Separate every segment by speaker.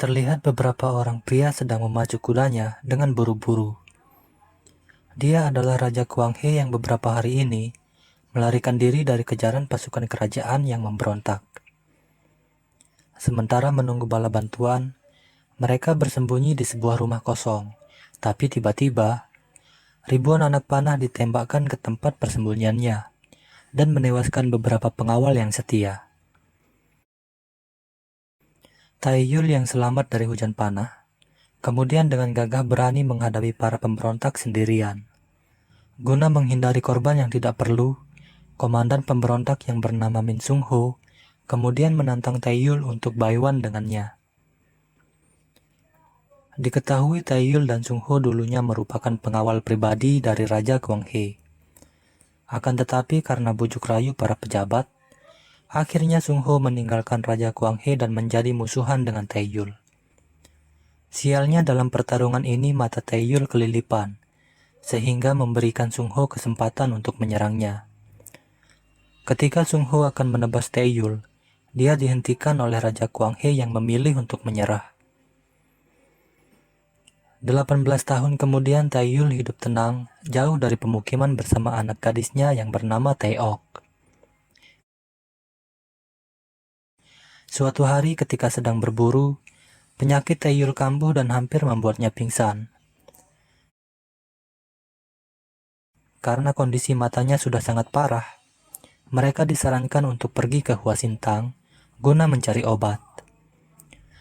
Speaker 1: Terlihat beberapa orang pria sedang memacu kudanya dengan buru-buru. Dia adalah Raja Kuang He yang beberapa hari ini melarikan diri dari kejaran pasukan kerajaan yang memberontak. Sementara menunggu bala bantuan, mereka bersembunyi di sebuah rumah kosong. Tapi tiba-tiba, ribuan anak panah ditembakkan ke tempat persembunyiannya dan menewaskan beberapa pengawal yang setia. Taeyul yang selamat dari hujan panah, kemudian dengan gagah berani menghadapi para pemberontak sendirian. Guna menghindari korban yang tidak perlu, komandan pemberontak yang bernama Min Sung Ho kemudian menantang Taeyul untuk baiwan dengannya. Diketahui Taeyul dan Sung Ho dulunya merupakan pengawal pribadi dari Raja Kuang He. Akan tetapi karena bujuk rayu para pejabat, akhirnya Sung Ho meninggalkan Raja Kuang He dan menjadi musuhan dengan Taeyul. Sialnya dalam pertarungan ini mata Taeyul kelilipan, sehingga memberikan Sung Ho kesempatan untuk menyerangnya. Ketika Sung Ho akan menebas Taeyul, dia dihentikan oleh Raja Kuang He yang memilih untuk menyerah. 18 tahun kemudian Taeyul hidup tenang, jauh dari pemukiman bersama anak gadisnya yang bernama Taeok. Suatu hari ketika sedang berburu, penyakit Taeyul kambuh dan hampir membuatnya pingsan. Karena kondisi matanya sudah sangat parah, mereka disarankan untuk pergi ke Huasintang guna mencari obat.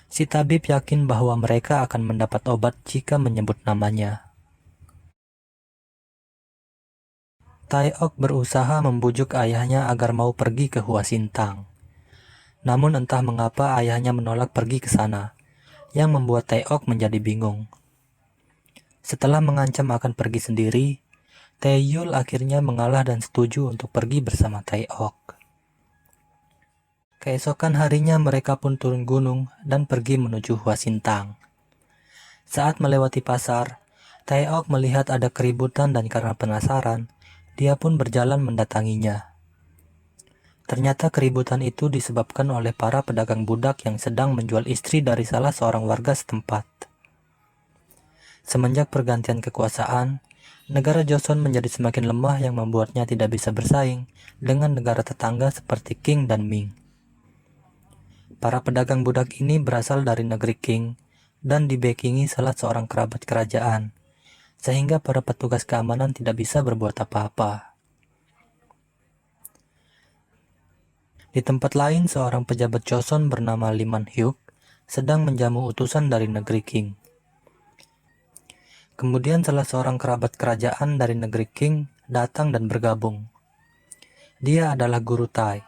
Speaker 1: Si tabib yakin bahwa mereka akan mendapat obat jika menyebut namanya. Taeok berusaha membujuk ayahnya agar mau pergi ke Huasintang. Namun entah mengapa ayahnya menolak pergi ke sana, yang membuat Taeok menjadi bingung. Setelah mengancam akan pergi sendiri, Taeyul akhirnya mengalah dan setuju untuk pergi bersama Taeok. Keesokan harinya mereka pun turun gunung dan pergi menuju Huasintang. Saat melewati pasar, Taeok melihat ada keributan dan karena penasaran, dia pun berjalan mendatanginya. Ternyata keributan itu disebabkan oleh para pedagang budak yang sedang menjual istri dari salah seorang warga setempat. Semenjak pergantian kekuasaan, negara Joseon menjadi semakin lemah yang membuatnya tidak bisa bersaing dengan negara tetangga seperti Qing dan Ming. Para pedagang budak ini berasal dari negeri Qing dan dibekingi salah seorang kerabat kerajaan, sehingga para petugas keamanan tidak bisa berbuat apa-apa. Di tempat lain, seorang pejabat Joseon bernama Lee Man-hyuk sedang menjamu utusan dari negeri Qing. Kemudian salah seorang kerabat kerajaan dari negeri Qing datang dan bergabung. Dia adalah Guru Tai,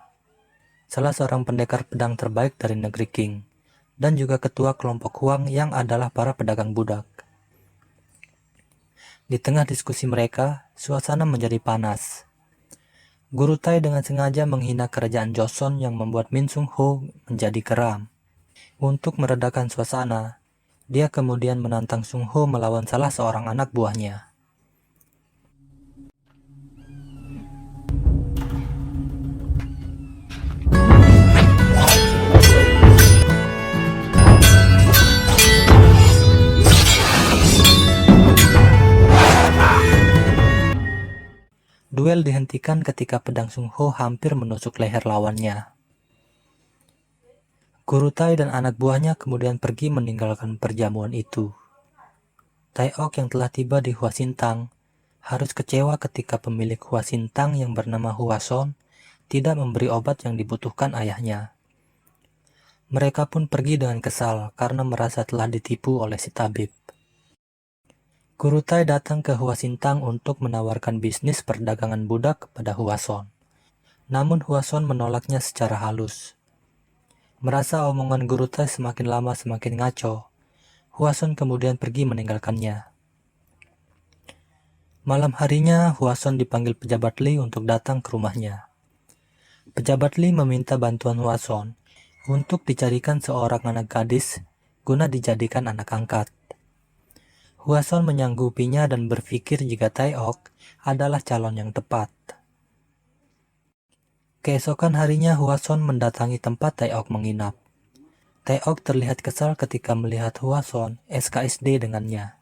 Speaker 1: salah seorang pendekar pedang terbaik dari negeri Qing, dan juga ketua kelompok Huang yang adalah para pedagang budak. Di tengah diskusi mereka, suasana menjadi panas. Guru Tai dengan sengaja menghina kerajaan Joseon yang membuat Min Sung Ho menjadi geram. Untuk meredakan suasana, dia kemudian menantang Sung Ho melawan salah seorang anak buahnya. Duel dihentikan ketika pedang Sung Ho hampir menusuk leher lawannya. Guru Tai dan anak buahnya kemudian pergi meninggalkan perjamuan itu. Taeok yang telah tiba di Huasintang harus kecewa ketika pemilik Huasintang yang bernama Huason tidak memberi obat yang dibutuhkan ayahnya. Mereka pun pergi dengan kesal karena merasa telah ditipu oleh si tabib. Guru Tai datang ke Huasintang untuk menawarkan bisnis perdagangan budak kepada Huason. Namun Huason menolaknya secara halus. Merasa omongan Guru Tai semakin lama semakin ngaco, Huason kemudian pergi meninggalkannya. Malam harinya, Huason dipanggil pejabat Li untuk datang ke rumahnya. Pejabat Li meminta bantuan Huason untuk dicarikan seorang anak gadis guna dijadikan anak angkat. Huason menyanggupinya dan berpikir jika Taeok adalah calon yang tepat. Keesokan harinya Huason mendatangi tempat Taeok menginap. Taeok terlihat kesal ketika melihat Hwason SKSD dengannya.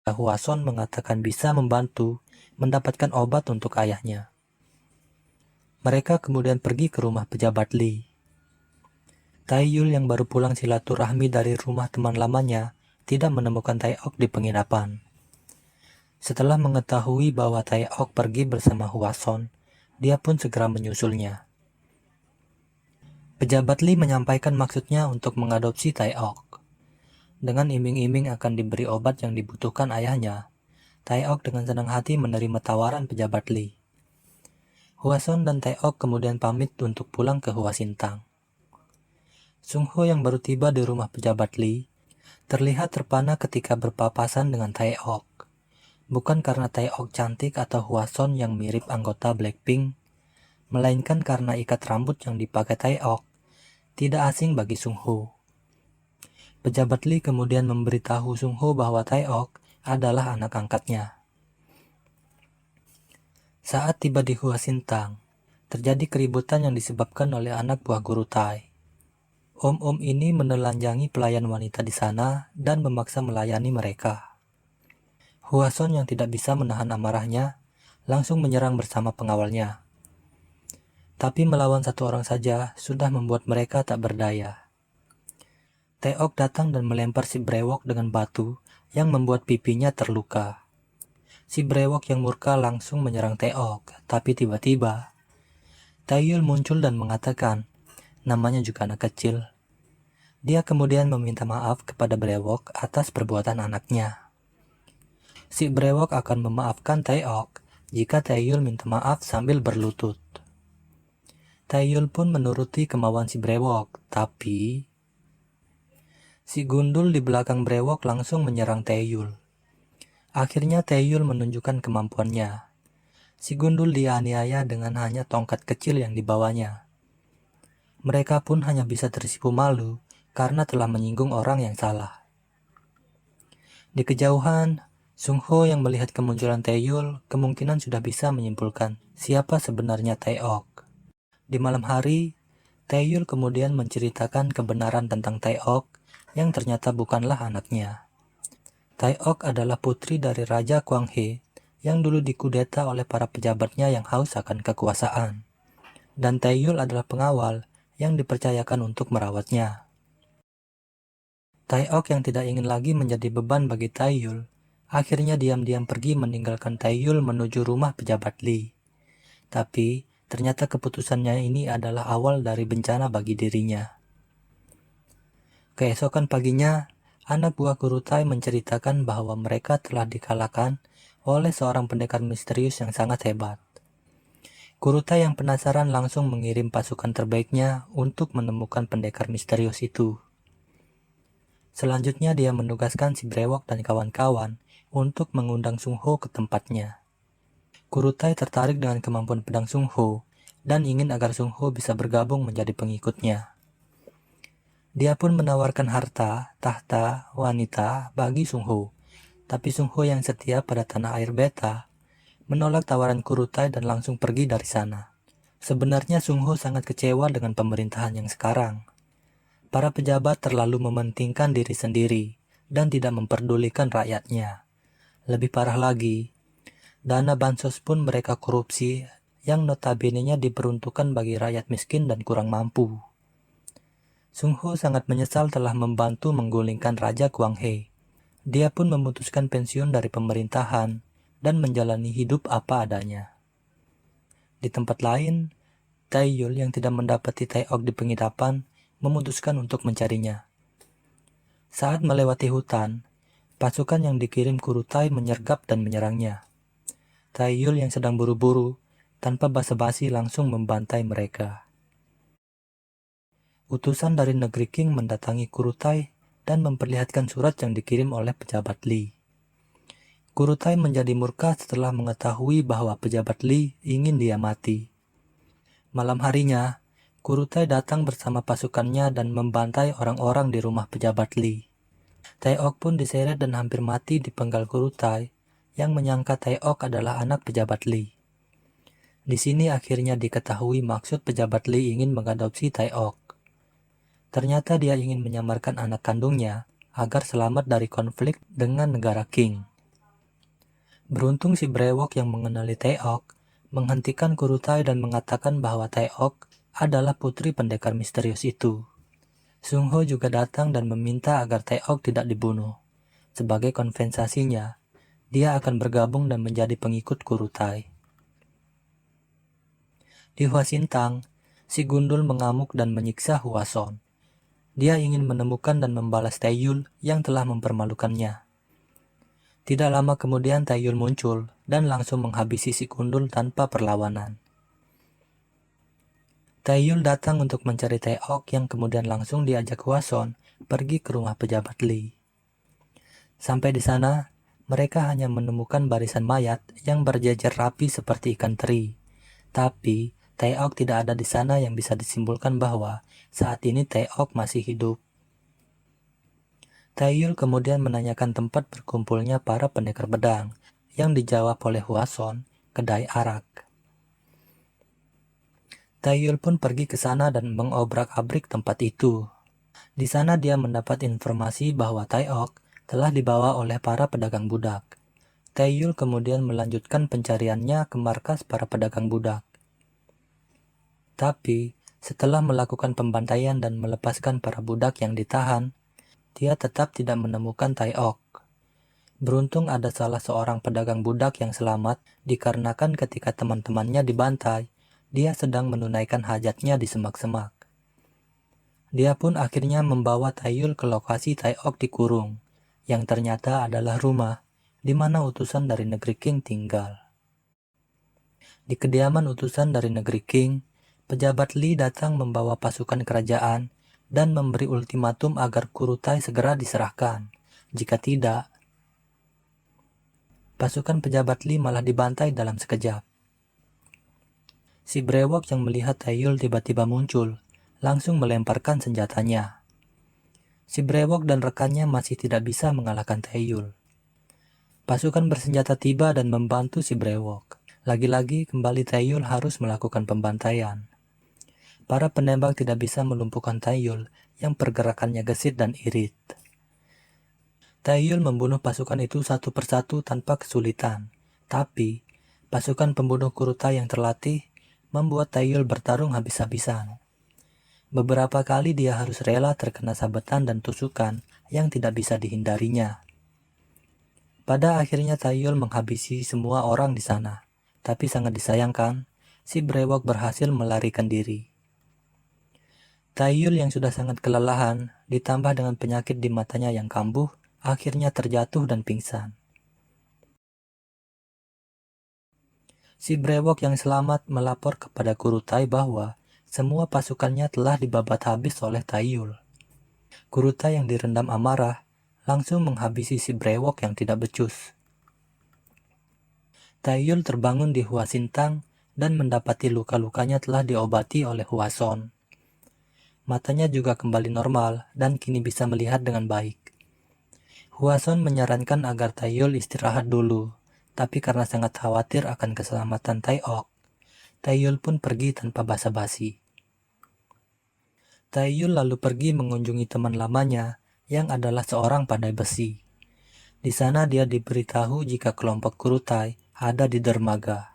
Speaker 1: Hwason mengatakan bisa membantu mendapatkan obat untuk ayahnya. Mereka kemudian pergi ke rumah pejabat Lee. Taeyul yang baru pulang silaturahmi dari rumah teman lamanya tidak menemukan Taeok di penginapan. Setelah mengetahui bahwa Taeok pergi bersama Hwason, dia pun segera menyusulnya. Pejabat Lee menyampaikan maksudnya untuk mengadopsi Taeok. Dengan iming-iming akan diberi obat yang dibutuhkan ayahnya, Taeok dengan senang hati menerima tawaran pejabat Lee. Hwason dan Taeok kemudian pamit untuk pulang ke Hwasintang. Sungho yang baru tiba di rumah pejabat Lee terlihat terpana ketika berpapasan dengan Taeok. Bukan karena Taeok cantik atau Hwason yang mirip anggota Blackpink, melainkan karena ikat rambut yang dipakai Taeok tidak asing bagi Sungho. Pejabat Lee kemudian memberitahu Sungho bahwa Taeok adalah anak angkatnya. Saat tiba di Hwasintang, terjadi keributan yang disebabkan oleh anak buah guru Tai. Om-om ini menelanjangi pelayan wanita di sana dan memaksa melayani mereka. Hwason yang tidak bisa menahan amarahnya langsung menyerang bersama pengawalnya. Tapi melawan satu orang saja sudah membuat mereka tak berdaya. Taeok datang dan melempar si brewok dengan batu yang membuat pipinya terluka. Si brewok yang murka langsung menyerang Taeok, tapi tiba-tiba Taeyul muncul dan mengatakan, namanya juga anak kecil. Dia kemudian meminta maaf kepada brewok atas perbuatan anaknya. Si brewok akan memaafkan Taeok jika Taeyul minta maaf sambil berlutut. Taeyul pun menuruti kemauan si brewok, tapi si gundul di belakang brewok langsung menyerang Taeyul. Akhirnya Taeyul menunjukkan kemampuannya. Si gundul dianiaya dengan hanya tongkat kecil yang dibawanya. Mereka pun hanya bisa tersipu malu karena telah menyinggung orang yang salah. Di kejauhan, Sungho yang melihat kemunculan Taeyul kemungkinan sudah bisa menyimpulkan siapa sebenarnya Taeok. Di malam hari, Taeyul kemudian menceritakan kebenaran tentang Taeok yang ternyata bukanlah anaknya. Taeok adalah putri dari Raja Kwanghe yang dulu dikudeta oleh para pejabatnya yang haus akan kekuasaan. Dan Taeyul adalah pengawal yang dipercayakan untuk merawatnya. Taeok yang tidak ingin lagi menjadi beban bagi Taeyul, akhirnya diam-diam pergi meninggalkan Taeyul menuju rumah pejabat Lee. Tapi, ternyata keputusannya ini adalah awal dari bencana bagi dirinya. Keesokan paginya, anak buah guru Tai menceritakan bahwa mereka telah dikalahkan oleh seorang pendekar misterius yang sangat hebat. Guru Tai yang penasaran langsung mengirim pasukan terbaiknya untuk menemukan pendekar misterius itu. Selanjutnya dia menugaskan si brewok dan kawan-kawan untuk mengundang Sungho ke tempatnya. Guru Tai tertarik dengan kemampuan pedang Sungho dan ingin agar Sungho bisa bergabung menjadi pengikutnya. Dia pun menawarkan harta, tahta, wanita bagi Sungho, tapi Sungho yang setia pada tanah air beta menolak tawaran Guru Tai dan langsung pergi dari sana. Sebenarnya Sungho sangat kecewa dengan pemerintahan yang sekarang. Para pejabat terlalu mementingkan diri sendiri dan tidak memperdulikan rakyatnya. Lebih parah lagi, dana bansos pun mereka korupsi yang notabene-nya diperuntukkan bagi rakyat miskin dan kurang mampu. Sungho sangat menyesal telah membantu menggulingkan Raja Kwanghe. Dia pun memutuskan pensiun dari pemerintahan dan menjalani hidup apa adanya. Di tempat lain, Taeyul yang tidak mendapati Taeok di penginapan memutuskan untuk mencarinya. Saat melewati hutan, pasukan yang dikirim Guru Tai menyergap dan menyerangnya. Taeyul yang sedang buru-buru, tanpa basa-basi langsung membantai mereka. Utusan dari negeri Qing mendatangi Guru Tai dan memperlihatkan surat yang dikirim oleh pejabat Lee. Guru Tai menjadi murka setelah mengetahui bahwa pejabat Lee ingin dia mati. Malam harinya, Guru Tai datang bersama pasukannya dan membantai orang-orang di rumah pejabat Lee. Taeok pun diseret dan hampir mati dipenggal Guru Tai yang menyangka Taeok adalah anak pejabat Lee. Di sini akhirnya diketahui maksud pejabat Lee ingin mengadopsi Taeok. Ternyata dia ingin menyamarkan anak kandungnya agar selamat dari konflik dengan negara King. Beruntung si brewok yang mengenali Taeok menghentikan Kurutai dan mengatakan bahwa Taeok adalah putri pendekar misterius itu. Sung Ho juga datang dan meminta agar Taeok tidak dibunuh. Sebagai kompensasinya, dia akan bergabung dan menjadi pengikut Kurutai. Di Hwasintang, si Gundul mengamuk dan menyiksa Hwason. Dia ingin menemukan dan membalas Taeyul yang telah mempermalukannya. Tidak lama kemudian Taeyul muncul dan langsung menghabisi si Gundul tanpa perlawanan. Taeyul datang untuk mencari Taeok yang kemudian langsung diajak Hwason pergi ke rumah pejabat Lee. Sampai di sana, mereka hanya menemukan barisan mayat yang berjejer rapi seperti ikan teri. Tapi, Taeok tidak ada di sana yang bisa disimpulkan bahwa saat ini Taeok masih hidup. Taeyul kemudian menanyakan tempat berkumpulnya para pendekar pedang, yang dijawab oleh Hwason, kedai arak. Taeyul pun pergi ke sana dan mengobrak-abrik tempat itu. Di sana dia mendapat informasi bahwa Taeok telah dibawa oleh para pedagang budak. Taeyul kemudian melanjutkan pencariannya ke markas para pedagang budak. Tapi, setelah melakukan pembantaian dan melepaskan para budak yang ditahan, dia tetap tidak menemukan Taeok. Beruntung ada salah seorang pedagang budak yang selamat dikarenakan ketika teman-temannya dibantai, dia sedang menunaikan hajatnya di semak-semak. Dia pun akhirnya membawa Taeyul ke lokasi Taeok dikurung, yang ternyata adalah rumah di mana utusan dari negeri King tinggal. Di kediaman utusan dari negeri King, pejabat Lee datang membawa pasukan kerajaan dan memberi ultimatum agar Kurutai segera diserahkan. Jika tidak, pasukan pejabat Lee malah dibantai dalam sekejap. Si brewok yang melihat Taeyul tiba-tiba muncul, langsung melemparkan senjatanya. Si brewok dan rekannya masih tidak bisa mengalahkan Taeyul. Pasukan bersenjata tiba dan membantu si brewok. Lagi-lagi kembali Taeyul harus melakukan pembantaian. Para penembak tidak bisa melumpuhkan Taeyul yang pergerakannya gesit dan irit. Taeyul membunuh pasukan itu satu persatu tanpa kesulitan. Tapi, pasukan pembunuh Kurutai yang terlatih membuat Taeyul bertarung habis-habisan. Beberapa kali dia harus rela terkena sabetan dan tusukan yang tidak bisa dihindarinya. Pada akhirnya Taeyul menghabisi semua orang di sana. Tapi sangat disayangkan, si brewok berhasil melarikan diri. Taeyul yang sudah sangat kelelahan, ditambah dengan penyakit di matanya yang kambuh, akhirnya terjatuh dan pingsan. Si brewok yang selamat melapor kepada Kurutai bahwa semua pasukannya telah dibabat habis oleh Taeyul. Kurutai yang direndam amarah langsung menghabisi si brewok yang tidak becus. Taeyul terbangun di Hwasintang dan mendapati luka-lukanya telah diobati oleh Hwason. Matanya juga kembali normal dan kini bisa melihat dengan baik. Hwason menyarankan agar Taeyul istirahat dulu, tapi karena sangat khawatir akan keselamatan Taeok, Taeyul pun pergi tanpa basa-basi. Taeyul lalu pergi mengunjungi teman lamanya yang adalah seorang pandai besi. Di sana dia diberitahu jika kelompok Kurutai ada di dermaga.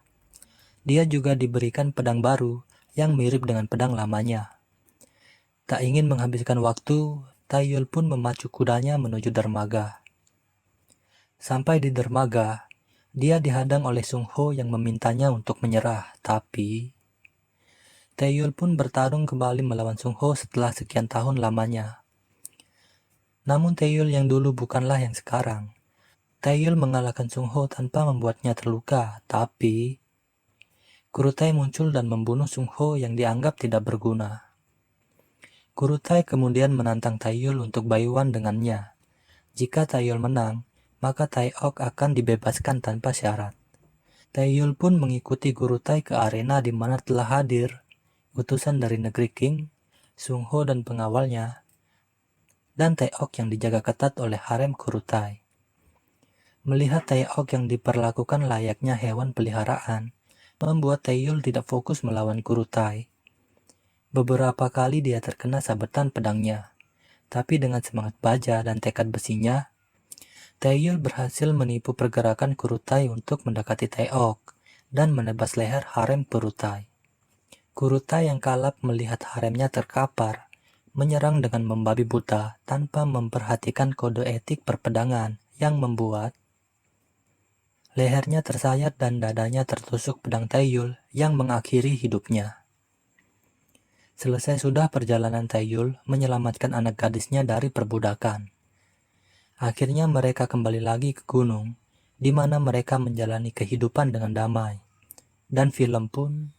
Speaker 1: Dia juga diberikan pedang baru yang mirip dengan pedang lamanya. Tak ingin menghabiskan waktu, Taeyul pun memacu kudanya menuju dermaga. Sampai di dermaga, dia dihadang oleh Sung Ho yang memintanya untuk menyerah, tapi Taeyul pun bertarung kembali melawan Sung Ho setelah sekian tahun lamanya. Namun Taeyul yang dulu bukanlah yang sekarang. Taeyul mengalahkan Sung Ho tanpa membuatnya terluka, tapi Kurutai muncul dan membunuh Sung Ho yang dianggap tidak berguna. Kurutai kemudian menantang Taeyul untuk bayuan dengannya. Jika Taeyul menang, maka Taeok akan dibebaskan tanpa syarat. Taeyul pun mengikuti Kurutai ke arena di mana telah hadir utusan dari negeri King, Sung Ho dan pengawalnya, dan Taeok yang dijaga ketat oleh harem Kurutai. Melihat Taeok yang diperlakukan layaknya hewan peliharaan, membuat Taeyul tidak fokus melawan Kurutai. Beberapa kali dia terkena sabetan pedangnya, tapi dengan semangat baja dan tekad besinya, Taeyul berhasil menipu pergerakan Kurutai untuk mendekati Taeok dan menebas leher harem Kurutai. Kurutai yang kalap melihat haremnya terkapar, menyerang dengan membabi buta tanpa memperhatikan kode etik perpedangan yang membuat lehernya tersayat dan dadanya tertusuk pedang Taeyul yang mengakhiri hidupnya. Selesai sudah perjalanan Taeyul menyelamatkan anak gadisnya dari perbudakan. Akhirnya mereka kembali lagi ke gunung, di mana mereka menjalani kehidupan dengan damai. Dan film pun